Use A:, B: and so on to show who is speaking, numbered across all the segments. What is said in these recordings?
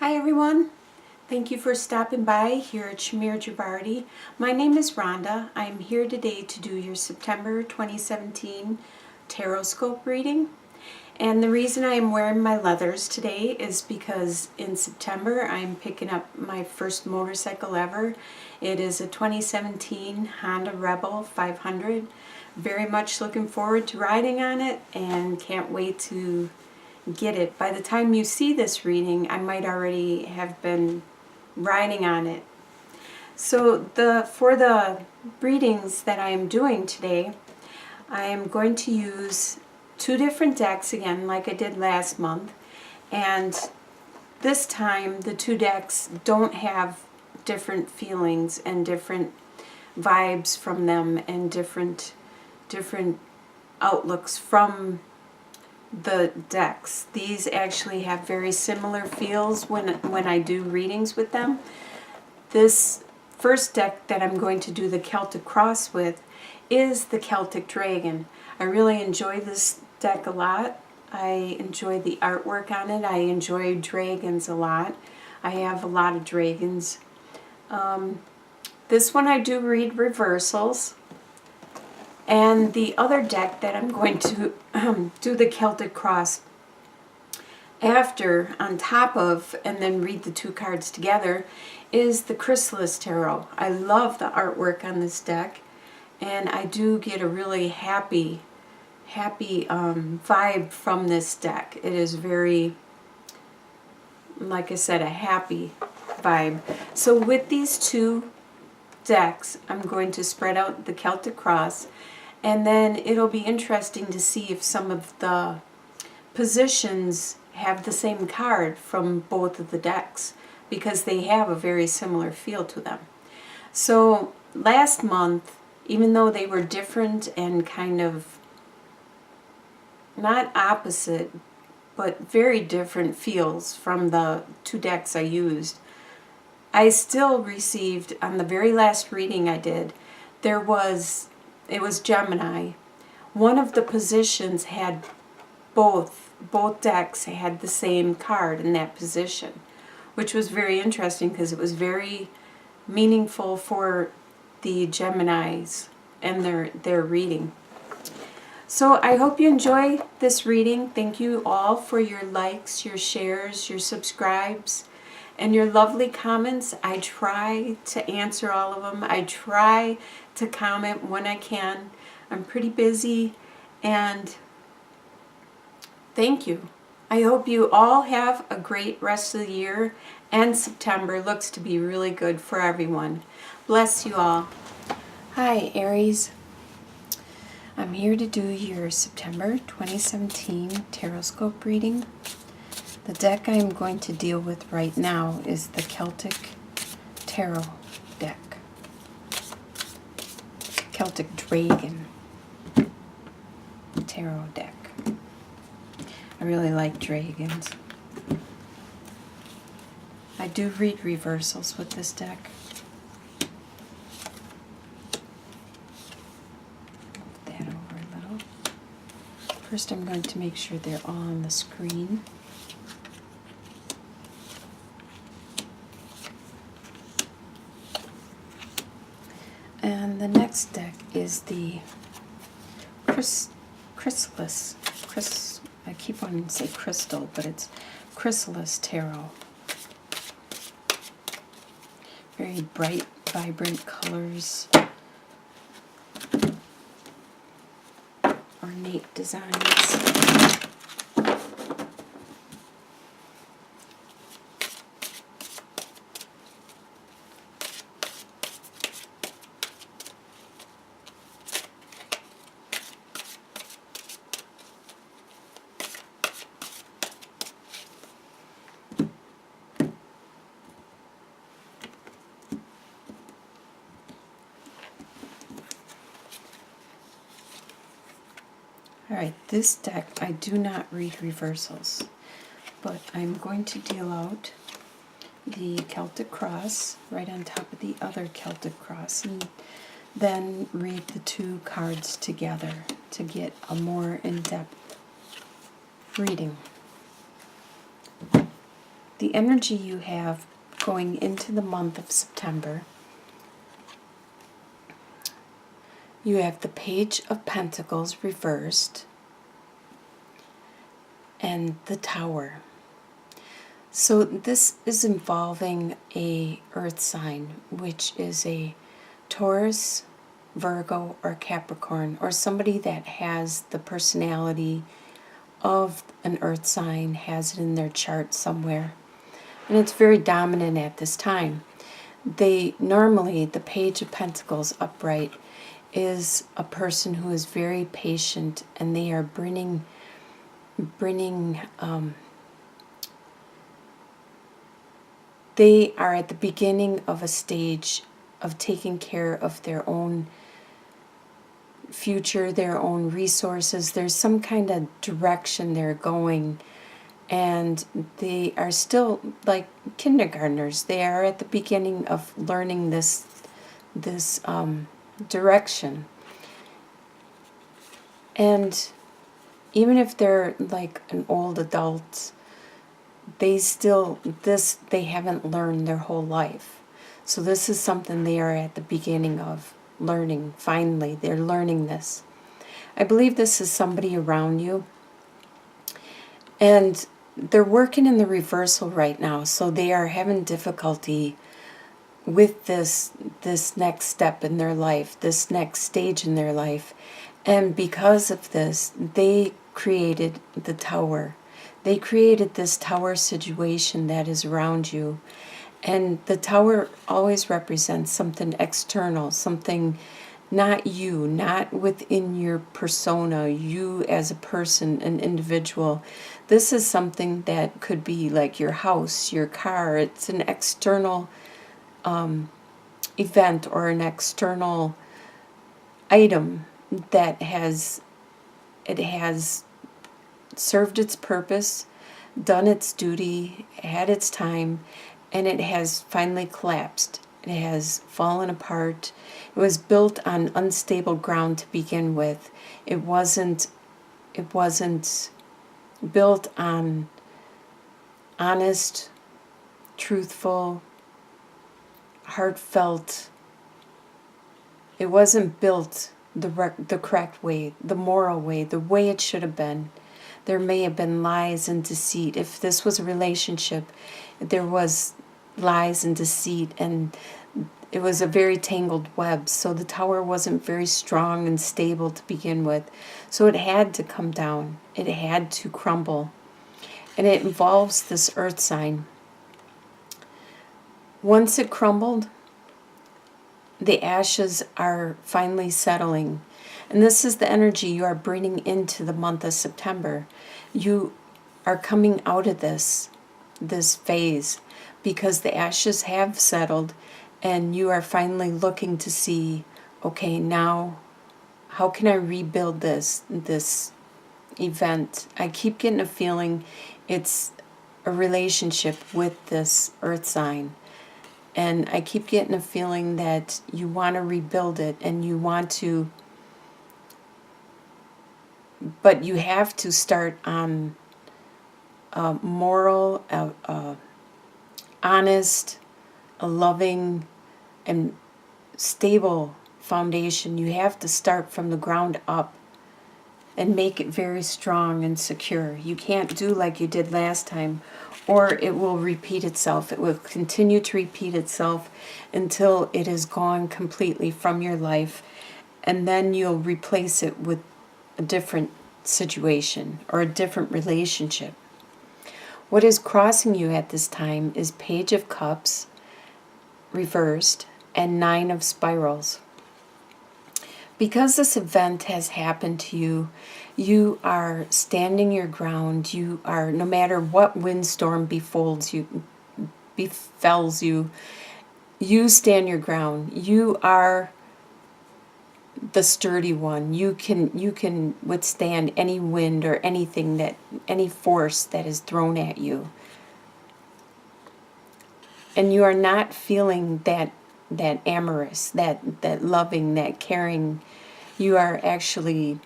A: Hi everyone, thank you for stopping by here at Shamir Javardi. My name is Rhonda. I'm here today to do your September 2017 Tarot Scope reading. And the reason I am wearing my leathers today is because in September I'm picking up my first motorcycle ever. It is a 2017 Honda Rebel 500. Very much looking forward to riding on it and can't wait to get it. By the time you see this reading, I might already have been riding on it. So for the readings that I am doing today, I am going to use two different decks again like I did last month, and this time the two decks don't have different feelings and different vibes from them and different outlooks from the decks. These actually have very similar feels when I do readings with them. This first deck that I'm going to do the Celtic Cross with is the Celtic Dragon. I really enjoy this deck a lot. I enjoy the artwork on it. I enjoy dragons a lot. I have a lot of dragons. This one I do read reversals. And the other deck that I'm going to do the Celtic Cross after, on top of, and then read the two cards together, is the Chrysalis Tarot. I love the artwork on this deck, and I do get a really happy vibe from this deck. It is very, like I said, a happy vibe. So with these two decks, I'm going to spread out the Celtic Cross, and then it'll be interesting to see if some of the positions have the same card from both of the decks, because they have a very similar feel to them. So last month, even though they were different and kind of not opposite, but very different feels from the two decks I used, I still received, on the very last reading I did, it was Gemini. One of the positions had both decks had the same card in that position, which was very interesting because it was very meaningful for the Geminis and their reading. So I hope you enjoy this reading. Thank you all for your likes, your shares, your subscribes, and your lovely comments. I try to answer all of them. I try to comment when I can. I'm pretty busy, and thank you. I hope you all have a great rest of the year, and September looks to be really good for everyone. Bless you all. Hi, Aries. I'm here to do your September 2017 Tarot Scope reading. The deck I'm going to deal with right now is the Celtic Tarot deck. Celtic Dragon Tarot deck. I really like dragons. I do read reversals with this deck. Move that over a little. First I'm going to make sure they're all on the screen. And the next deck is the Chrysalis. I keep wanting to say crystal, but it's Chrysalis Tarot. Very bright, vibrant colors. Ornate designs. Alright, this deck, I do not read reversals, but I'm going to deal out the Celtic Cross right on top of the other Celtic Cross, and then read the two cards together to get a more in-depth reading. the energy you have going into the month of September, you have the Page of Pentacles reversed and the Tower. So this is involving a earth sign, which is a Taurus, Virgo, or Capricorn, or somebody that has the personality of an earth sign, has it in their chart somewhere. And it's very dominant at this time. Normally, the Page of Pentacles upright is a person who is very patient, and they are bringing they are at the beginning of a stage of taking care of their own future, their own resources. There's some kind of direction they're going, and they are still like kindergartners. They are at the beginning of learning this direction. And even if they're like an old adult, they haven't learned their whole life. So this is something they are at the beginning of learning. Finally, they're learning this. I believe this is somebody around you, and they're working in the reversal right now, so they are having difficulty with this next step in their life, this next stage in their life. And because of this, they created the Tower. They created this Tower situation that is around you. And the Tower always represents something external, something not you, not within your persona, you as a person, an individual. This is something that could be like your house, your car. It's an external event or an external item that has served its purpose, done its duty, had its time, and it has finally collapsed. It has fallen apart. It was built on unstable ground to begin with. It wasn't built on honest, truthful, heartfelt. It wasn't built the correct way, the moral way, the way it should have been. There may have been lies and deceit. If this was a relationship, there was lies and deceit, and it was a very tangled web. So the Tower wasn't very strong and stable to begin with. So it had to come down. It had to crumble. And it involves this earth sign. Once it crumbled, the ashes are finally settling. And this is the energy you are bringing into the month of September. You are coming out of this phase because the ashes have settled, and you are finally looking to see, okay, now how can I rebuild this event? I keep getting a feeling it's a relationship with this earth sign. And I keep getting a feeling that you want to rebuild it, and you want to, but you have to start on a moral, honest, a loving, and stable foundation. You have to start from the ground up and make it very strong and secure. You can't do like you did last time, or it will repeat itself. It will continue to repeat itself until it is gone completely from your life, and then you'll replace it with a different situation or a different relationship. What is crossing you at this time is Page of Cups reversed and Nine of Spirals. Because this event has happened to you, you are standing your ground. You are, no matter what windstorm befalls you, you stand your ground. You are the sturdy one. You can withstand any wind or any force that is thrown at you. And you are not feeling that amorous, that loving, that caring. You are actually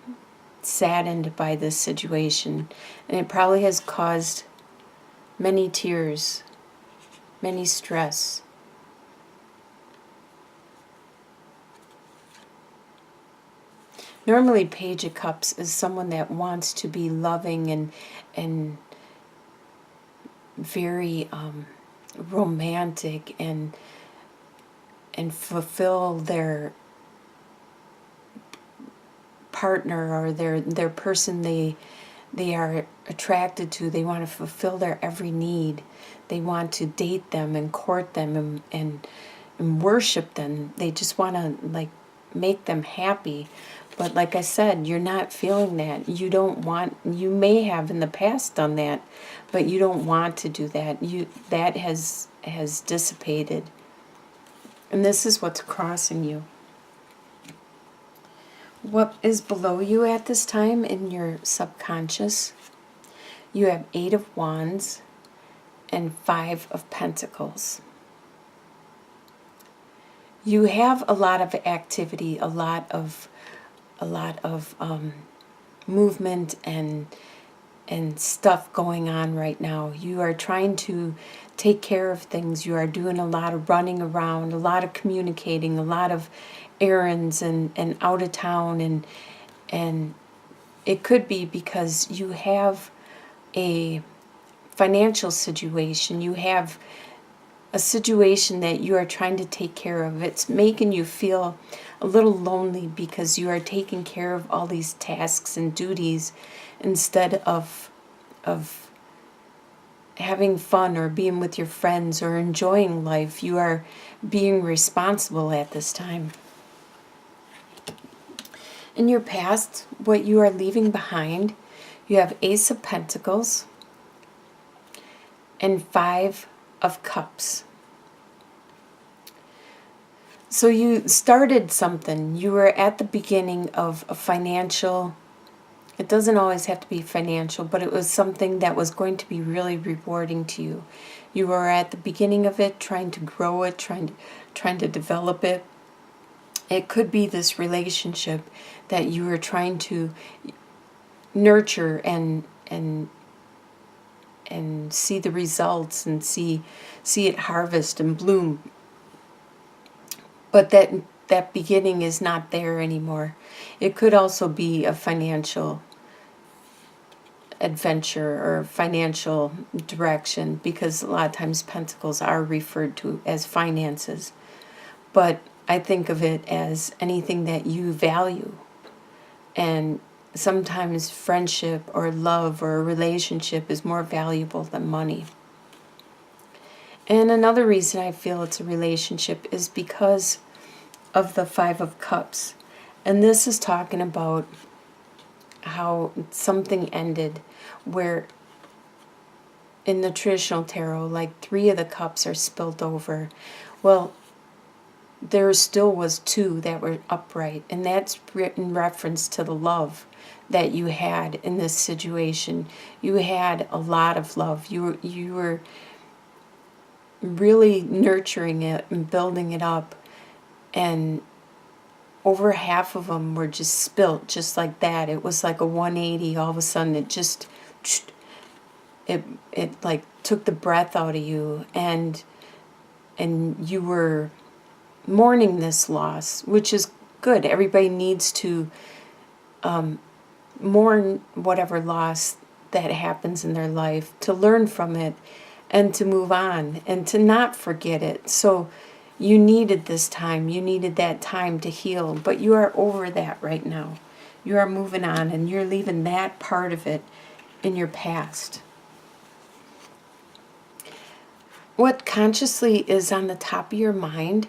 A: saddened by this situation, and it probably has caused many tears, many stress. Normally, Page of Cups is someone that wants to be loving and very romantic and fulfill their partner or their person they are attracted to. They want to fulfill their every need. They want to date them and court them and worship them. They just want to like make them happy. But like I said, you're not feeling that. You don't want, you may have in the past done that, but you don't want to do that. That has dissipated. And this is what's crossing you. What is below you at this time in your subconscious? You have 8 of Wands and 5 of Pentacles. You have a lot of activity, a lot of movement and stuff going on right now. You are trying to take care of things. You are doing a lot of running around, a lot of communicating, a lot of errands and out of town, and it could be because you have a financial situation. You have a situation that you are trying to take care of. It's making you feel a little lonely because you are taking care of all these tasks and duties instead of having fun or being with your friends or enjoying life. You are being responsible at this time. In your past, what you are leaving behind, you have Ace of Pentacles and 5 of Cups. So you started something. You were at the beginning of a financial, it doesn't always have to be financial, but it was something that was going to be really rewarding to you. You were at the beginning of it, trying to grow it, trying to develop it. It could be this relationship that you were trying to nurture and see the results and see it harvest and bloom. But that beginning is not there anymore. It could also be a financial adventure or financial direction, because a lot of times pentacles are referred to as finances. But I think of it as anything that you value. And sometimes friendship or love or a relationship is more valuable than money. And another reason I feel it's a relationship is because of the 5 of Cups. And this is talking about how something ended, where in the traditional tarot, like 3 of the cups are spilt over. Well, there still was 2 that were upright, and that's in reference to the love that you had in this situation. You had a lot of love. You were really nurturing it and building it up, and over half of them were just spilt just like that. It was like a 180. All of a sudden it like took the breath out of you, and you were mourning this loss, which is good. Everybody needs to mourn whatever loss that happens in their life, to learn from it and to move on and to not forget it. So you needed this time. You needed that time to heal, but you are over that right now. You are moving on, and you're leaving that part of it in your past. What consciously is on the top of your mind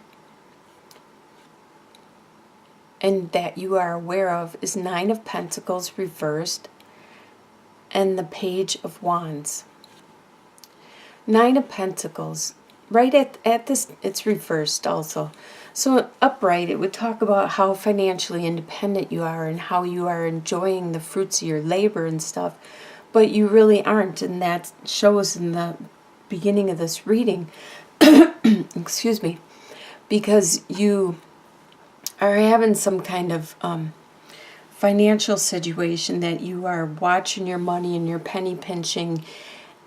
A: and that you are aware of is 9 of Pentacles reversed and the Page of Wands. 9 of Pentacles, right at this, it's reversed also. So upright, it would talk about how financially independent you are and how you are enjoying the fruits of your labor and stuff, but you really aren't, and that shows in the beginning of this reading. Excuse me, because you are having some kind of financial situation that you are watching your money and you're penny pinching,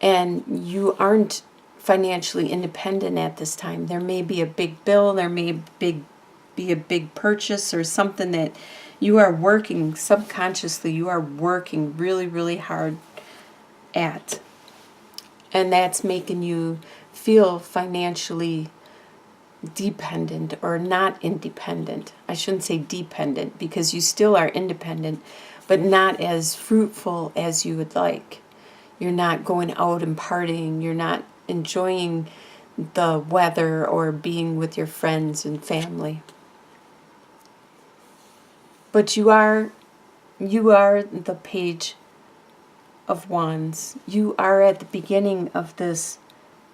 A: and you aren't financially independent at this time. There may be a big bill, there may be a big purchase or something that you are working subconsciously, you are working really, really hard at. And that's making you feel financially dependent or not independent. I shouldn't say dependent because you still are independent, but not as fruitful as you would like. You're not going out and partying. You're not enjoying the weather or being with your friends and family. But you are the Page of Wands. You are at the beginning of this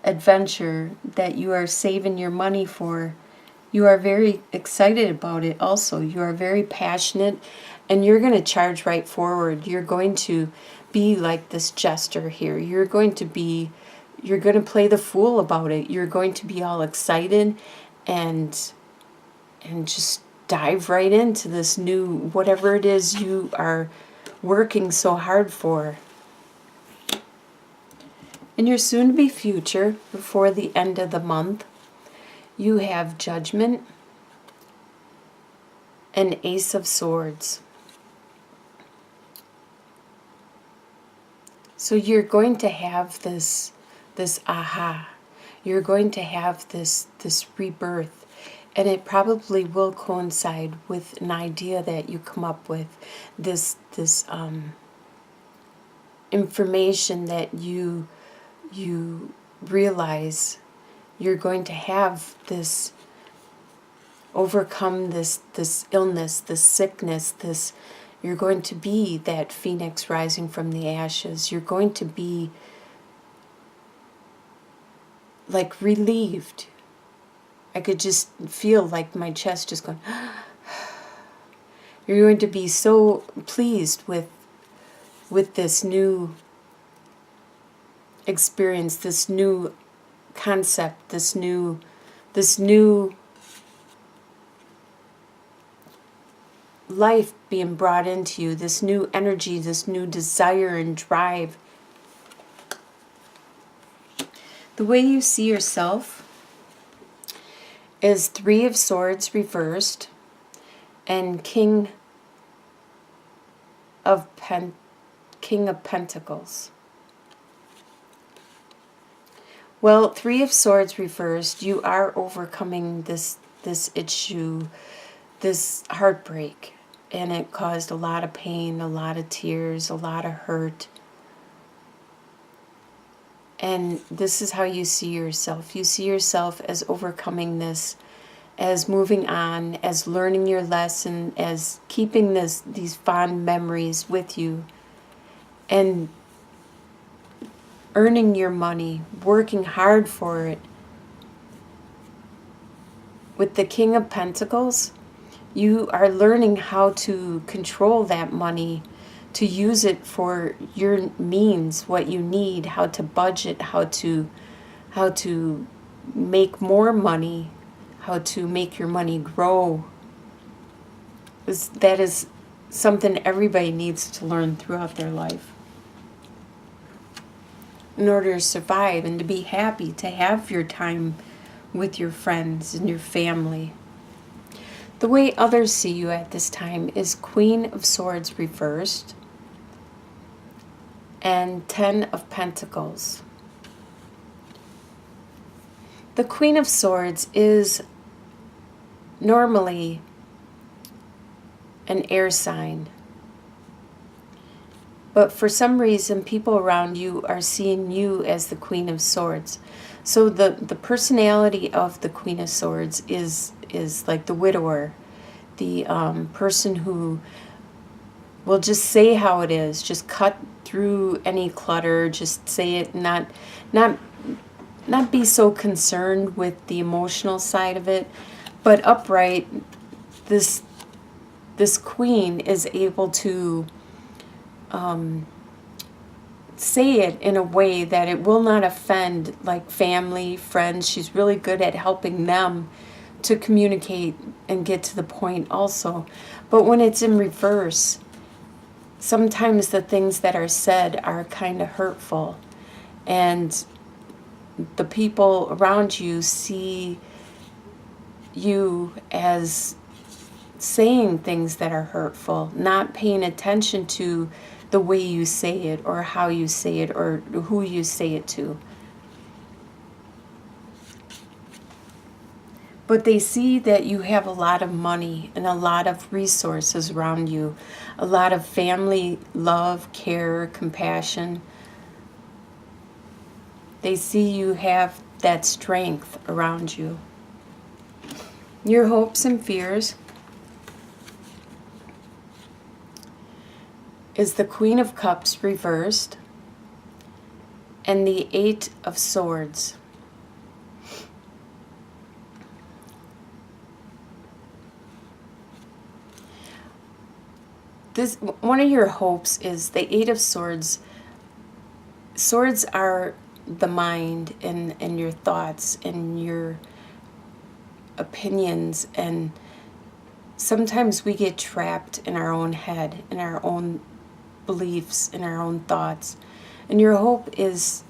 A: adventure that you are saving your money for. You are very excited about it also. You are very passionate, and you're going to charge right forward. You're going to be like this jester here. You're going to play the fool about it. You're going to be all excited and just dive right into this new, whatever it is you are working so hard for. In your soon-to-be future, before the end of the month, you have Judgment and Ace of Swords. So you're going to have this aha. You're going to have this rebirth. And it probably will coincide with an idea that you come up with. This information that you realize you're going to have this, overcome this illness, this sickness, you're going to be that phoenix rising from the ashes. You're going to be like relieved. I could just feel like my chest just going. You're going to be so pleased with this new experience, this new concept, this new life being brought into you, this new energy, this new desire and drive. The way you see yourself is Three of Swords reversed and King of Pentacles. Well, Three of Swords reversed, you are overcoming this issue, this heartbreak, and it caused a lot of pain, a lot of tears, a lot of hurt. And this is how you see yourself. You see yourself as overcoming this, as moving on, as learning your lesson, as keeping these fond memories with you, and earning your money, working hard for it. With the King of Pentacles, you are learning how to control that money, to use it for your means, what you need, how to budget, how to make more money, how to make your money grow. That is something everybody needs to learn throughout their life in order to survive and to be happy, to have your time with your friends and your family. The way others see you at this time is Queen of Swords reversed and Ten of Pentacles. The Queen of Swords is normally an air sign, but for some reason people around you are seeing you as the Queen of Swords. So the personality of the Queen of Swords is like the widower, the person who will just say how it is, just cut through any clutter, just say it, not be so concerned with the emotional side of it, but upright. This queen is able to say it in a way that it will not offend, like family, friends. She's really good at helping them to communicate and get to the point also. But when it's in reverse, sometimes the things that are said are kind of hurtful. and the people around you see you as saying things that are hurtful, not paying attention to the way you say it or how you say it or who you say it to. But they see that you have a lot of money and a lot of resources around you, a lot of family love, care, compassion. They see you have that strength around you. Your hopes and fears is the Queen of Cups reversed and the Eight of Swords. This, one of your hopes is the Eight of Swords. Swords are the mind and your thoughts and your opinions, and sometimes we get trapped in our own head, in our own beliefs, in our own thoughts. And your hope is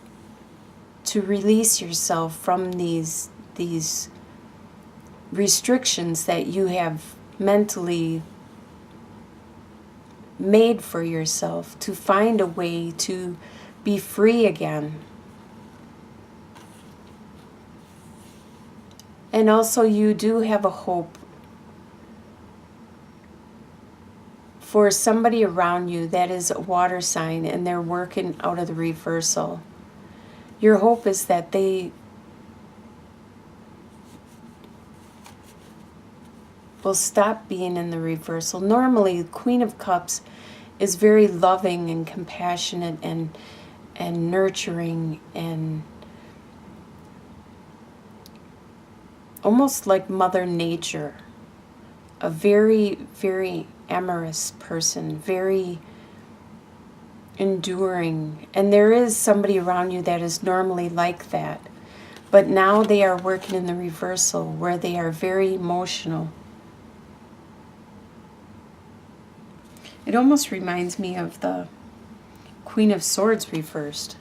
A: to release yourself from these restrictions that you have mentally made for yourself, to find a way to be free again. And also you do have a hope for somebody around you that is a water sign and they're working out of the reversal. Your hope is that they will stop being in the reversal. Normally, the Queen of Cups is very loving and compassionate and nurturing and almost like Mother Nature. A very, very amorous person, very enduring. And there is somebody around you that is normally like that. But now they are working in the reversal where they are very emotional. It almost reminds me of the Queen of Swords reversed.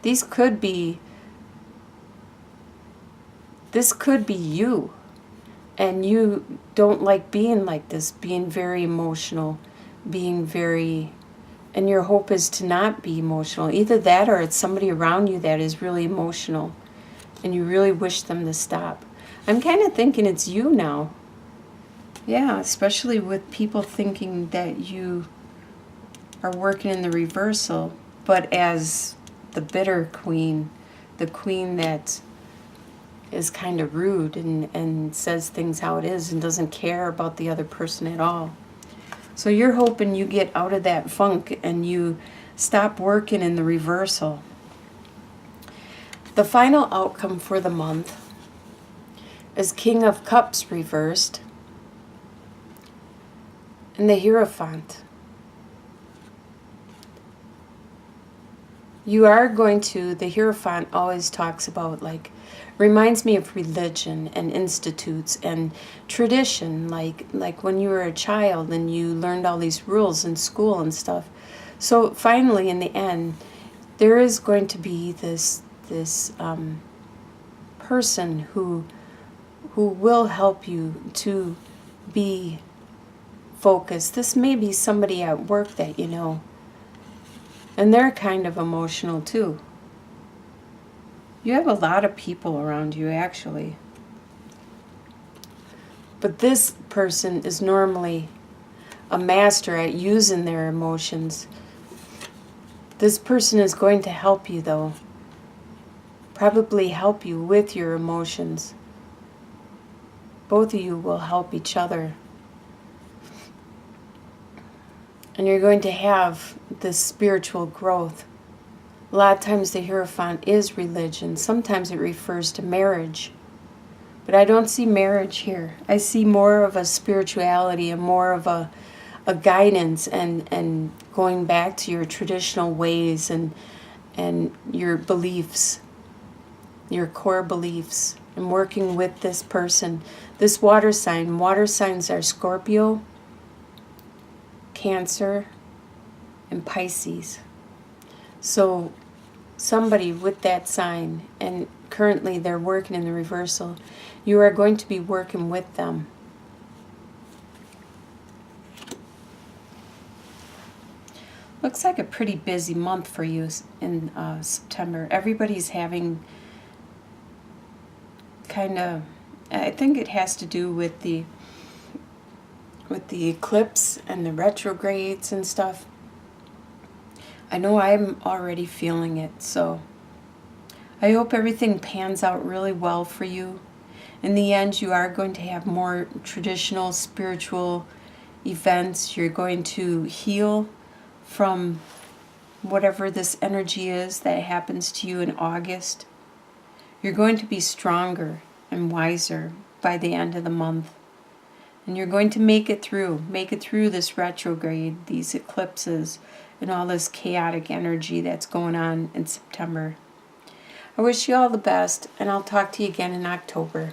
A: This could be you. And you don't like being like this, being very emotional, and your hope is to not be emotional. Either that or it's somebody around you that is really emotional and you really wish them to stop. I'm kind of thinking it's you now. Yeah, especially with people thinking that you are working in the reversal, but as the bitter queen, the queen that is kind of rude and says things how it is and doesn't care about the other person at all. So you're hoping you get out of that funk and you stop working in the reversal. The final outcome for the month is King of Cups reversed and the Hierophant. You are going to, the Hierophant always talks about, like, reminds me of religion and institutes and tradition, like when you were a child and you learned all these rules in school and stuff. So finally, in the end, there is going to be this person who will help you to be focused. This may be somebody at work that you know, and they're kind of emotional too. You have a lot of people around you, actually. But this person is normally a master at using their emotions. This person is going to help you, though. Probably help you with your emotions. Both of you will help each other. And you're going to have this spiritual growth. A lot of times the Hierophant is religion. Sometimes it refers to marriage. But I don't see marriage here. I see more of a spirituality and more of a guidance and going back to your traditional ways and your beliefs, your core beliefs, and working with this person. This water sign. Water signs are Scorpio, Cancer, and Pisces. So somebody with that sign, and currently they're working in the reversal. You are going to be working with them. Looks like a pretty busy month for you in September. Everybody's having kind of, I think it has to do with the eclipse and the retrogrades and stuff. I know I'm already feeling it, so I hope everything pans out really well for you. In the end, you are going to have more traditional spiritual events. You're going to heal from whatever this energy is that happens to you in August. You're going to be stronger and wiser by the end of the month. And you're going to make it through this retrograde, these eclipses, and all this chaotic energy that's going on in September. I wish you all the best, and I'll talk to you again in October.